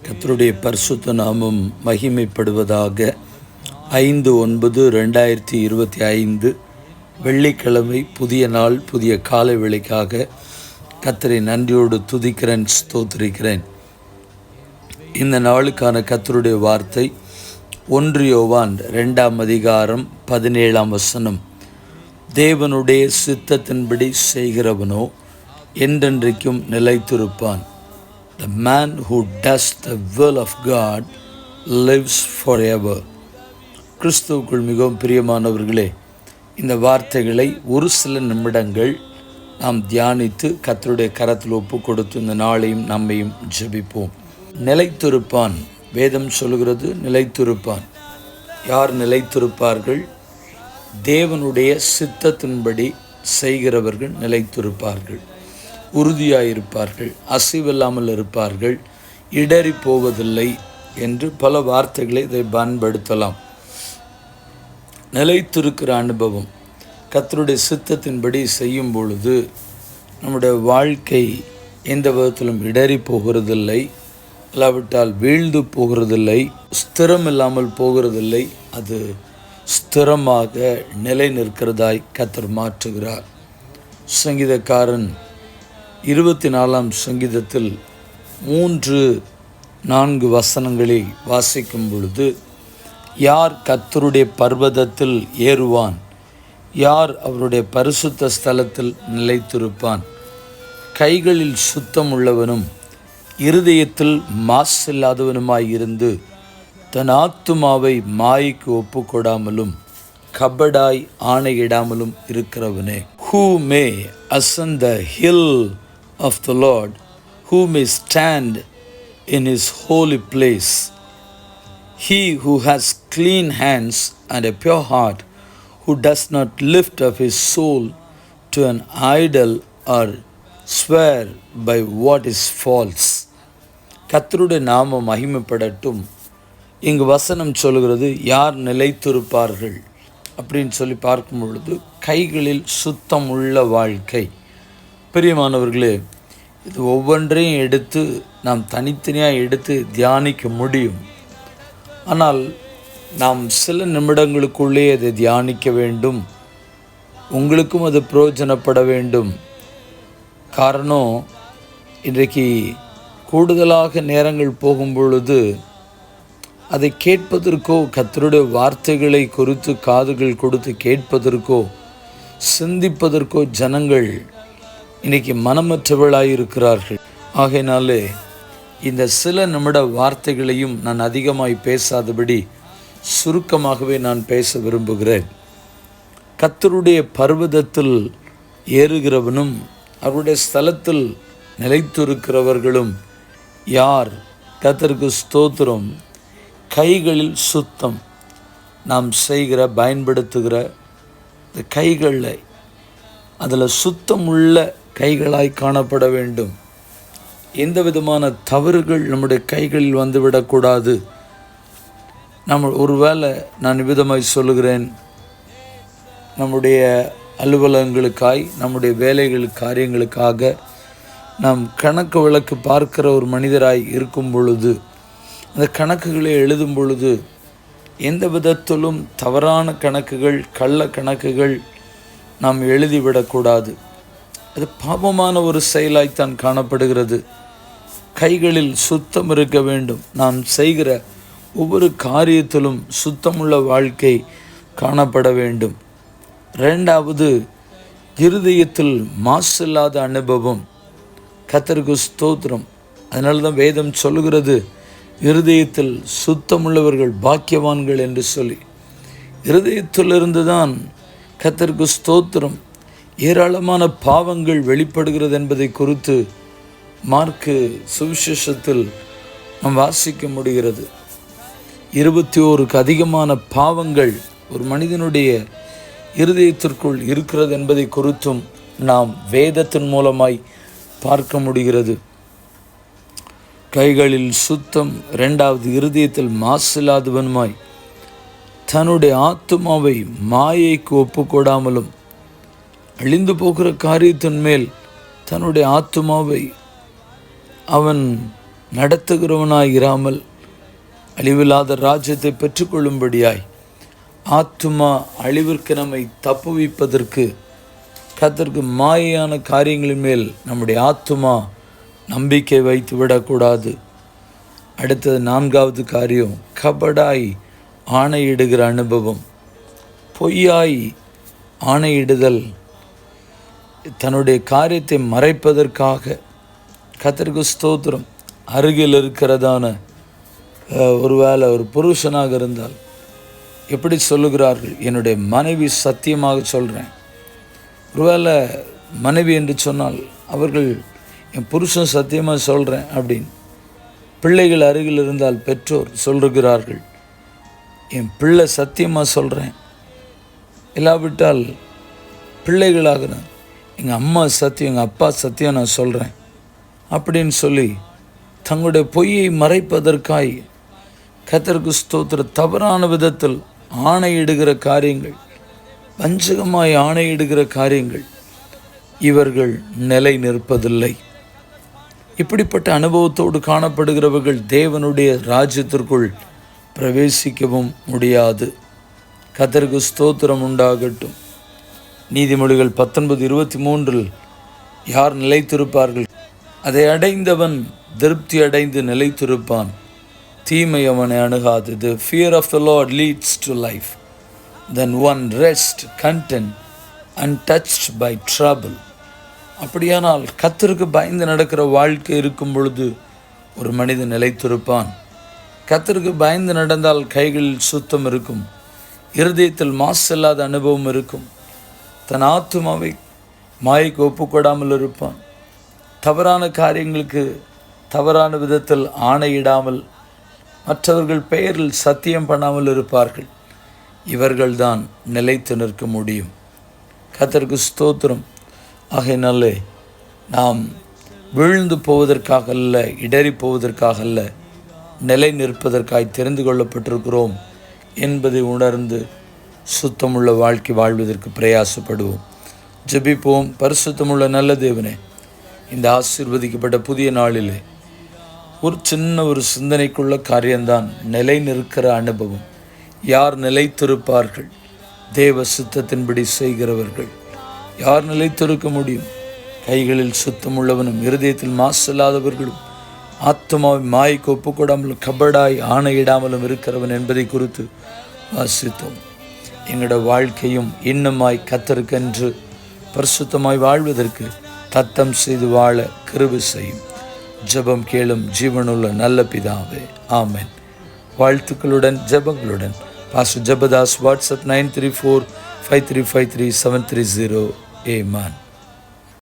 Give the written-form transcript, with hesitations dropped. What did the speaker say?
கர்த்தருடைய பரிசுத்த நாமம் மகிமைப்படுவதாக. 5/9/2025 வெள்ளிக்கிழமை, புதிய நாள், புதிய காலை வேளைக்காக கர்த்தரை நன்றியோடு துதிக்கிறேன், ஸ்தோத்திரிக்கிறேன். இந்த நாளுக்கான கர்த்தருடைய வார்த்தை 1 யோவான் 2:17 தேவனுடைய சித்தத்தின்படி செய்கிறவனோ என்றென்றைக்கும் நிலைத்திருப்பான். The man who does the will of God lives forever. கிறிஸ்துவுக்குள் மிகவும் பிரியமானவர்களே, இந்த வார்த்தைகளை ஒரு சில நிமிடங்கள் நாம் தியானித்து கர்த்தருடைய கரத்தில் ஒப்பு கொடுத்து இந்த நாளையும் நம்மையும் ஜெபிப்போம். நிலைத்திருப்பான், வேதம் சொல்கிறது நிலைத்திருப்பான். யார் நிலைத்திருப்பார்கள்? தேவனுடைய சித்தத்தின்படி செய்கிறவர்கள் நிலைத்திருப்பார்கள், உறுதியாயிருப்பார்கள், அசைவில்லாமல் இருப்பார்கள், இடறி போவதில்லை என்று பல வார்த்தைகளை இதை பயன்படுத்தலாம். நிலைத்திருக்கிற அனுபவம் கர்த்தருடைய சித்தத்தின்படி செய்யும் பொழுது நம்முடைய வாழ்க்கை எந்த விதத்திலும் இடறி போகிறதில்லை, இல்லாவிட்டால் வீழ்ந்து போகிறதில்லை, ஸ்திரம் இல்லாமல் போகிறதில்லை. அது ஸ்திரமாக நிலை நிற்கிறதாய் கர்த்தர் மாற்றுகிறார். சங்கீதக்காரன் 24ஆம் சங்கீதத்தில் 3-4 வசனங்களை வாசிக்கும் பொழுது, யார் கர்த்தருடைய பர்வதத்தில் ஏறுவான், யார் அவருடைய பரிசுத்த ஸ்தலத்தில் நிலைத்திருப்பான், கைகளில் சுத்தம் உள்ளவனும் இருதயத்தில் மாசில்லாதவனுமாயிருந்து தன் ஆத்துமாவை மாய்க்கு ஒப்புக்கொடாமலும் கபடாய் ஆணையிடாமலும் இருக்கிறவனே. Who may ascend the hill of the Lord, who may stand in his holy place? He who has clean hands and a pure heart, who does not lift up his soul to an idol or swear by what is false. கர்த்தருடைய நாமம் மகிமைப்படட்டும். இங்கு வசனம் சொல்கிறது, யார் நிலைத்திருப்பார்கள் அப்படின்னு சொல்லி பார்க்கும் பொழுது, கைகளில் சுத்தம் உள்ள வாழ்க்கை. பிரியமானவர்களே, இது ஒவ்வொன்றையும் எடுத்து நாம் தனித்தனியாக எடுத்து தியானிக்க முடியும். ஆனால் நாம் சில நிமிடங்களுக்குள்ளே அதை தியானிக்க வேண்டும். உங்களுக்கும் அது பிரயோஜனப்பட வேண்டும். காரணம், இன்றைக்கு கூடுதலாக நேரங்கள் போகும் பொழுது அதை கேட்பதற்கோ, கர்த்தருடைய வார்த்தைகளை குறித்து காதுகள் கொடுத்து கேட்பதற்கோ, சிந்திப்பதற்கோ ஜனங்கள் இன்றைக்கி மனமற்றவர்களாயிருக்கிறார்கள். ஆகையினாலே இந்த சில நிமிட வார்த்தைகளையும் நான் அதிகமாய் பேசாதபடி சுருக்கமாகவே நான் பேச விரும்புகிறேன். கர்த்தருடைய பர்வதத்தில் ஏறுகிறவனும் அவருடைய ஸ்தலத்தில் நிலைத்திருக்கிறவர்களும் யார்? கர்த்தருக்கு ஸ்தோத்திரம். கைகளில் சுத்தம், நாம் செய்கிற பயன்படுத்துகிற இந்த கைகளில் அதில் சுத்தம் உள்ள கைகளாய் காணப்பட வேண்டும். எந்த விதமான தவறுகள் நம்முடைய கைகளில் வந்துவிடக்கூடாது. ஒருவேளை நான் விதமாய் சொல்லுகிறேன், நம்முடைய அலுவலகங்களுக்காய், நம்முடைய வேலைகள் காரியங்களுக்காக நாம் கணக்கு வழக்கு பார்க்கிற ஒரு மனிதராய் இருக்கும் பொழுது, அந்த கணக்குகளை எழுதும் பொழுது எந்த விதத்திலும் தவறான கணக்குகள், கள்ள கணக்குகள் நாம் எழுதிவிடக்கூடாது. அது பாவமான ஒரு செயலாய்த்தான் காணப்படுகிறது. கைகளில் சுத்தம் இருக்க வேண்டும். நாம் செய்கிற ஒவ்வொரு காரியத்திலும் சுத்தமுள்ள வாழ்க்கை காணப்பட வேண்டும். 2வது, இருதயத்தில் மாசில்லாத அனுபவம். கர்த்தருக்கு ஸ்தோத்திரம். அதனால தான் வேதம் சொல்லுகிறது, இருதயத்தில் சுத்தமுள்ளவர்கள் பாக்கியவான்கள் என்று சொல்லி. இருதயத்திலிருந்து தான் கர்த்தருக்கு ஸ்தோத்திரம் ஏராளமான பாவங்கள் வெளிப்படுகிறது என்பதை குறித்து மார்க்கு சுவிசேஷத்தில் நாம் வாசிக்க முடிகிறது. 21க்கு அதிகமான பாவங்கள் ஒரு மனிதனுடைய இருதயத்திற்குள் இருக்கிறது என்பதை குறித்தும் நாம் வேதத்தின் மூலமாய் பார்க்க முடிகிறது. கைகளில் சுத்தம், 2வது இருதயத்தில் மாசில்லாதவனுமாய் தன்னுடைய ஆத்துமாவை மாயைக்கு ஒப்புக்கொடாமலும், அழிந்து போகிற காரியத்தின் மேல் தன்னுடைய ஆத்துமாவை அவன் நடத்துகிறவனாய் இராமல் அழிவில்லாத ராஜ்யத்தை பெற்றுக்கொள்ளும்படியாய் ஆத்துமா அழிவிற்கு நம்மை தப்புவிப்பதற்கு கர்த்தருக்கு மாயையான காரியங்களின் மேல் நம்முடைய ஆத்துமா நம்பிக்கை வைத்து விடக்கூடாது. அடுத்தது 4வது காரியம், கபடாய் ஆணையிடுகிற அனுபவம். பொய்யாய் ஆணையிடுதல் தன்னுடைய காரியத்தை மறைப்பதற்காக. கர்த்தருக்கு ஸ்தோத்திரம். அருகில் இருக்கிறதான ஒருவேளை ஒரு புருஷனாக இருந்தால் எப்படி சொல்லுகிறார்கள், என்னுடைய மனைவி சத்தியமாக சொல்கிறேன். ஒருவேளை மனைவி என்று சொன்னால் அவர்கள் என் புருஷன் சத்தியமாக சொல்கிறேன் அப்படின்னு. பிள்ளைகள் அருகில் இருந்தால் பெற்றோர் சொல்லுகிறார்கள், என் பிள்ளை சத்தியமாக சொல்கிறேன். இல்லாவிட்டால் பிள்ளைகளாக நான் எங்கள் அம்மா சத்தியம், எங்கள் அப்பா சத்தியம் நான் சொல்கிறேன் அப்படின்னு சொல்லி தங்களுடைய பொய்யை மறைப்பதற்காய் கர்த்தருக்கு ஸ்தோத்திர தவறான விதத்தில் ஆணையிடுகிற காரியங்கள், வஞ்சகமாய் ஆணையிடுகிற காரியங்கள், இவர்கள் நிலை நிற்பதில்லை. இப்படிப்பட்ட அனுபவத்தோடு காணப்படுகிறவர்கள் தேவனுடைய ராஜ்யத்திற்குள் பிரவேசிக்கவும் முடியாது. கர்த்தருக்கு ஸ்தோத்திரம் உண்டாகட்டும். நீதிமொழிகள் 19:23 யார் நிலைத்திருப்பார்கள்? அதை அடைந்தவன் திருப்தி அடைந்து நிலைத்திருப்பான், தீமை அவனை அணுகாது. The fear of the Lord leads to life. Then one rest content untouched by trouble. அப்படியானால் கர்த்தருக்கு பயந்து நடக்கிற வாழ்க்கை இருக்கும் பொழுது ஒரு மனிதன் நிலைத்திருப்பான். கர்த்தருக்கு பயந்து நடந்தால் கைகளில் சுத்தம் இருக்கும், இருதயத்தில் மாசில்லாத அனுபவம் இருக்கும், தன் ஆத்துமாவை மாயைக்கு ஒப்புக்கொடாமல் இருப்பான், தவறான காரியங்களுக்கு தவறான விதத்தில் ஆணையிடாமல் மற்றவர்கள் பெயரில் சத்தியம் பண்ணாமல் இருப்பார்கள். இவர்கள்தான் நிலைத்து நிற்க முடியும். கர்த்தருக்கு ஸ்தோத்திரம். ஆகையினாலே நாம் விழுந்து போவதற்காக அல்ல, இடறி போவதற்காக அல்ல, நிலை நிற்பதற்காய் தெரிந்து கொள்ளப்பட்டிருக்கிறோம் என்பதை உணர்ந்து சுத்தமுள்ள வாழ்க்கை வாழ்வதற்கு பிரயாசப்படுவோம். ஜெபிப்போம். பரிசுத்தமுள்ள நல்ல தேவனே, இந்த ஆசீர்வதிக்கப்பட்ட புதிய நாளிலே ஒரு சிந்தனைக்குள்ள காரியம்தான் நிலை நிற்கிற அனுபவம். யார் நிலைத்திருப்பார்கள்? தேவ சுத்தத்தின்படி செய்கிறவர்கள். யார் நிலைத்திருக்க முடியும்? கைகளில் சுத்தமுள்ளவனும் இருதயத்தில் மாசில்லாதவர்களும் ஆத்மாவை மாய்க்கு ஒப்புக்கொடாமலும் கபடாய் ஆணையிடாமலும் இருக்கிறவன் என்பதை குறித்து வாசித்தோம். எங்களோட வாழ்க்கையும் இன்னுமாய் கர்த்தருக்கென்று பரிசுத்தமாய் வாழ்வதற்கு தத்தம் செய்து வாழ கிருபை செய்யும். ஜெபம் கேளும் ஜீவனுள்ள நல்ல பிதாவே, ஆமென். வாழ்த்துக்களுடன் ஜெபங்களுடன் பாஸ்டர் ஜெபதாஸ். வாட்ஸ்அப் 9345353730. ஆமென்.